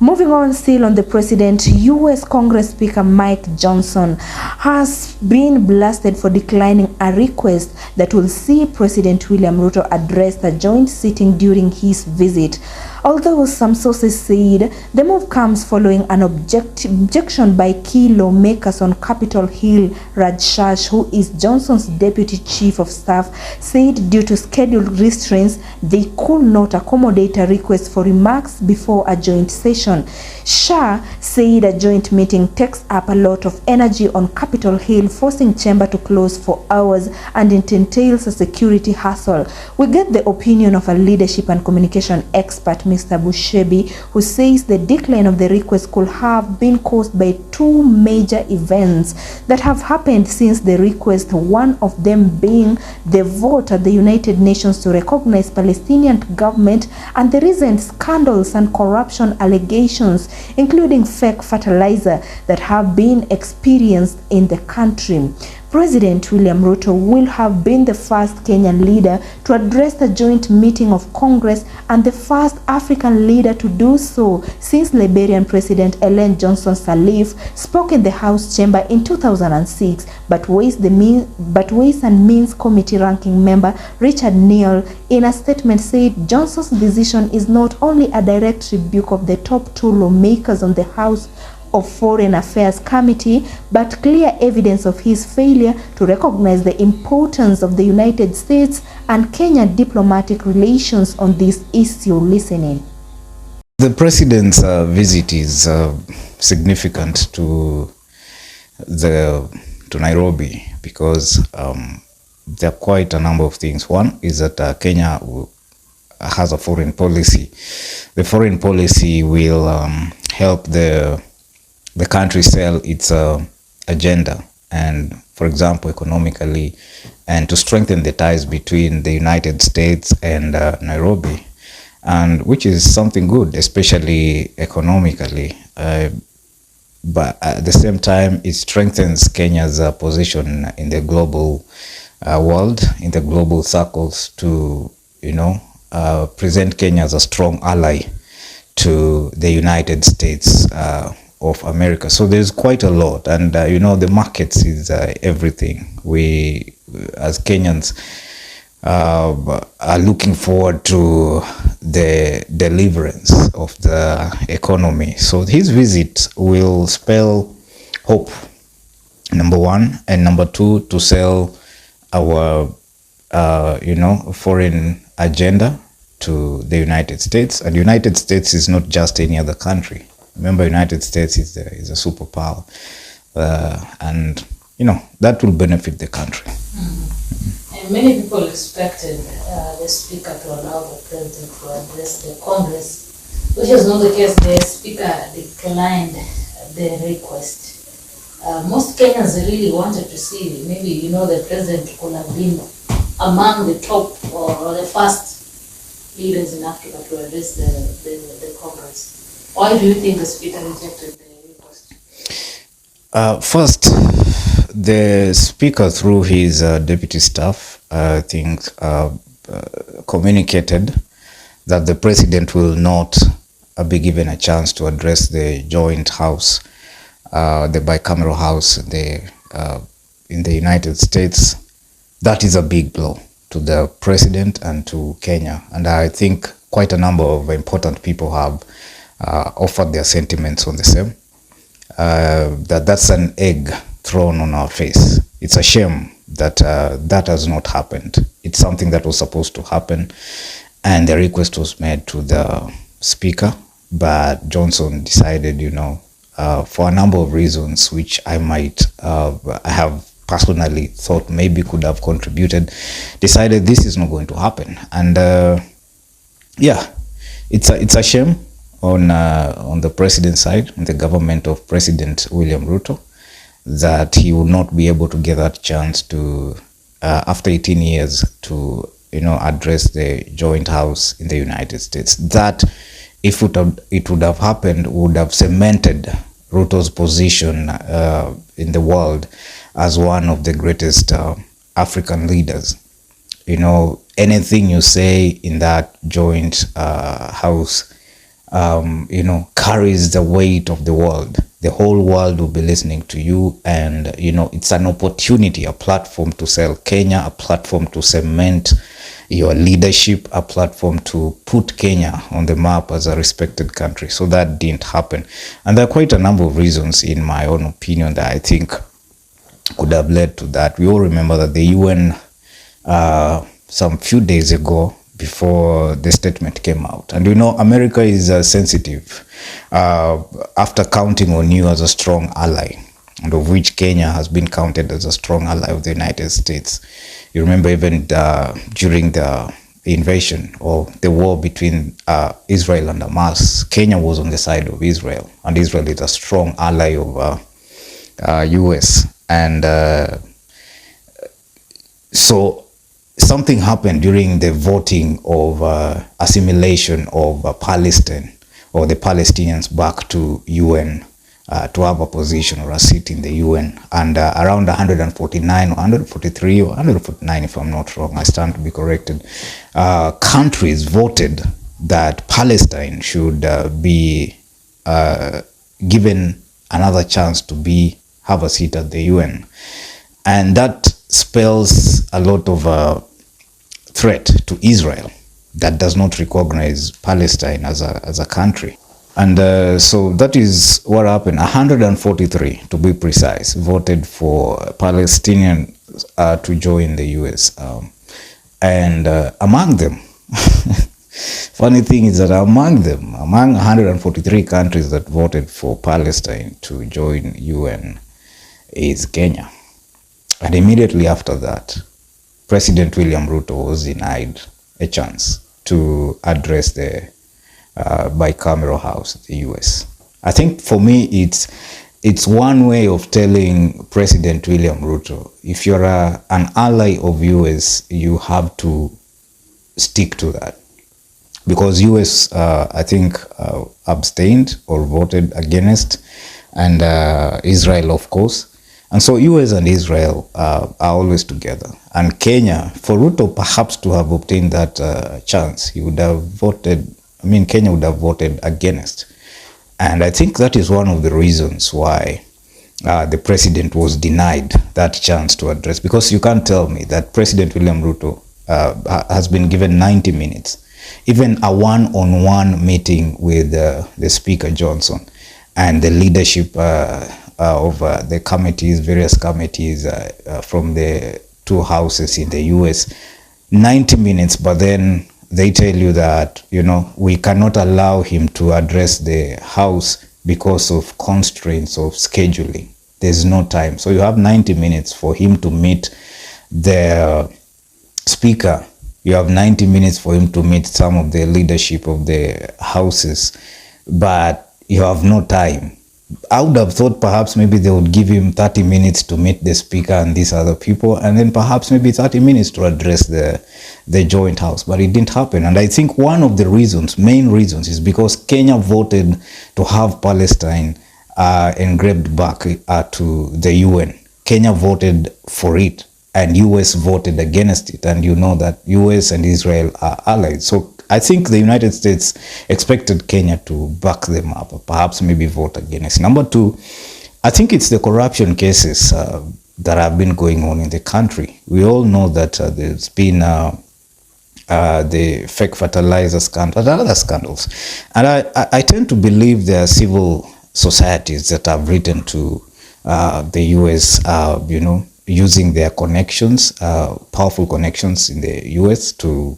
Moving on, still on the president, U.S. Congress Speaker Mike Johnson has been blasted for declining a request that will see President William Ruto address the joint sitting during his visit. Although some sources said the move comes following an objection by key lawmakers on Capitol Hill. Raj Shah, who is Johnson's deputy chief of staff, said due to scheduled restraints, they could not accommodate a request for remarks before a joint session. Shah said a joint meeting takes up a lot of energy on Capitol Hill, forcing chamber to close for hours, and it entails a security hassle. We get the opinion of a leadership and communication expert, Mr. Bushebi, who says the decline of the request could have been caused by two major events that have happened since the request, one of them being the vote at the United Nations to recognize Palestinian government and the recent scandals and corruption allegations, including fake fertilizer, that have been experienced in the country. President William Ruto will have been the first Kenyan leader to address the joint meeting of Congress and the first African leader to do so since Liberian President Ellen Johnson Sirleaf spoke in the House chamber in 2006, but Ways and Means Committee ranking member Richard Neal in a statement said Johnson's decision is not only a direct rebuke of the top two lawmakers on the House of Foreign Affairs Committee, but clear evidence of his failure to recognize the importance of the United States and Kenya diplomatic relations on this issue. Listening. The president's visit is significant to Nairobi because there are quite a number of things. One is that Kenya has a foreign policy. The foreign policy will help the country sell its agenda, and for example economically, and to strengthen the ties between the United States and Nairobi, and which is something good, especially economically, but at the same time it strengthens Kenya's position in the global world, in the global circles, to present Kenya as a strong ally to the United States of America. So there's quite a lot, and the markets is everything. We as Kenyans are looking forward to the deliverance of the economy. So his visit will spell hope, number one, and number two, to sell our foreign agenda to the United States. And the United States is not just any other country. Remember, United States is a superpower, and that will benefit the country. And many people expected the speaker to allow the president to address the Congress, which is not the case. The speaker declined the request. Most Kenyans really wanted to see maybe the president could have been among the top or the first leaders in Africa to address the Congress. Why do you think the speaker rejected the request? First, the speaker, through his deputy staff, I think, communicated that the president will not be given a chance to address the joint house, the bicameral house in the United States. That is a big blow to the president and to Kenya. And I think quite a number of important people have offered their sentiments on the same. That's an egg thrown on our face. It's a shame that that has not happened. It's something that was supposed to happen, and the request was made to the speaker, but Johnson decided, for a number of reasons, which I have personally thought maybe could have contributed, decided this is not going to happen. And it's a shame on the president's side, on the government of President William Ruto, that he will not be able to get that chance to, after 18 years, to address the joint house in the United States. That, if it would have happened, would have cemented Ruto's position in the world as one of the greatest African leaders. Anything you say in that joint house carries the weight of the world. The whole world will be listening to you, and it's an opportunity, a platform to sell Kenya, a platform to cement your leadership, a platform to put Kenya on the map as a respected country. So that didn't happen, and there are quite a number of reasons, in my own opinion, that I think could have led to that. We all remember that the UN some few days ago, before the statement came out, and America is sensitive after counting on you as a strong ally, and of which Kenya has been counted as a strong ally of the United States. You remember even during the invasion or the war between Israel and Hamas, Kenya was on the side of Israel, and Israel is a strong ally of US. And so something happened during the voting of assimilation of Palestine, or the Palestinians, back to UN to have a position or a seat in the UN. And around 149 or 143 or 149, if I'm not wrong, I stand to be corrected, countries voted that Palestine should be given another chance to have a seat at the UN. And that spells a lot of threat to Israel that does not recognize Palestine as a country. And so that is what happened. 143, to be precise, voted for Palestinian to join the US. And among them, funny thing is that among 143 countries that voted for Palestine to join UN is Kenya. And immediately after that, President William Ruto was denied a chance to address the bicameral house, the US. I think for me, it's one way of telling President William Ruto, if you're an ally of US, you have to stick to that. Because US, I think, abstained or voted against, and Israel, of course. And so US and Israel are always together. And Kenya, for Ruto perhaps to have obtained that chance, Kenya would have voted against. And I think that is one of the reasons why the president was denied that chance to address. Because you can't tell me that President William Ruto has been given 90 minutes, even a one-on-one meeting with the Speaker Johnson and the leadership of the committees, various committees from the two houses in the US, 90 minutes, but then they tell you that, we cannot allow him to address the House because of constraints of scheduling. There's no time. So you have 90 minutes for him to meet the Speaker. You have 90 minutes for him to meet some of the leadership of the houses, but you have no time. I would have thought perhaps maybe they would give him 30 minutes to meet the Speaker and these other people, and then perhaps maybe 30 minutes to address the joint house. But it didn't happen. And I think one of the main reasons, is because Kenya voted to have Palestine engraved back to the UN. Kenya voted for it, and US voted against it. And you know that US and Israel are allies. So I think the United States expected Kenya to back them up, or perhaps maybe vote against. Number two, I think it's the corruption cases that have been going on in the country. We all know that there's been the fake fertilizer scandal and other scandals. And I tend to believe there are civil societies that have written to the US, using their connections, powerful connections in the US, to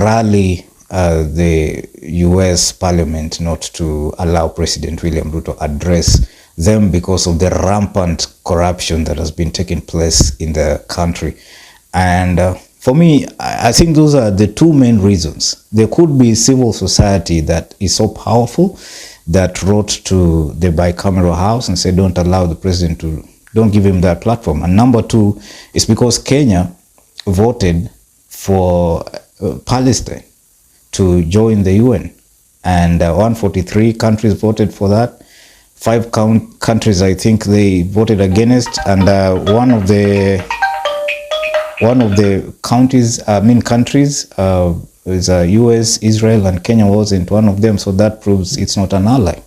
rally the US Parliament not to allow President William Ruto address them because of the rampant corruption that has been taking place in the country. And for me, I think those are the two main reasons. There could be civil society that is so powerful that wrote to the bicameral house and said, don't allow the president don't give him that platform. And number two is because Kenya voted for Palestine to join the UN, and 143 countries voted for that. 5 countries, I think, they voted against, and one of the countries It's US, Israel, and Kenya wasn't one of them, so that proves it's not an ally.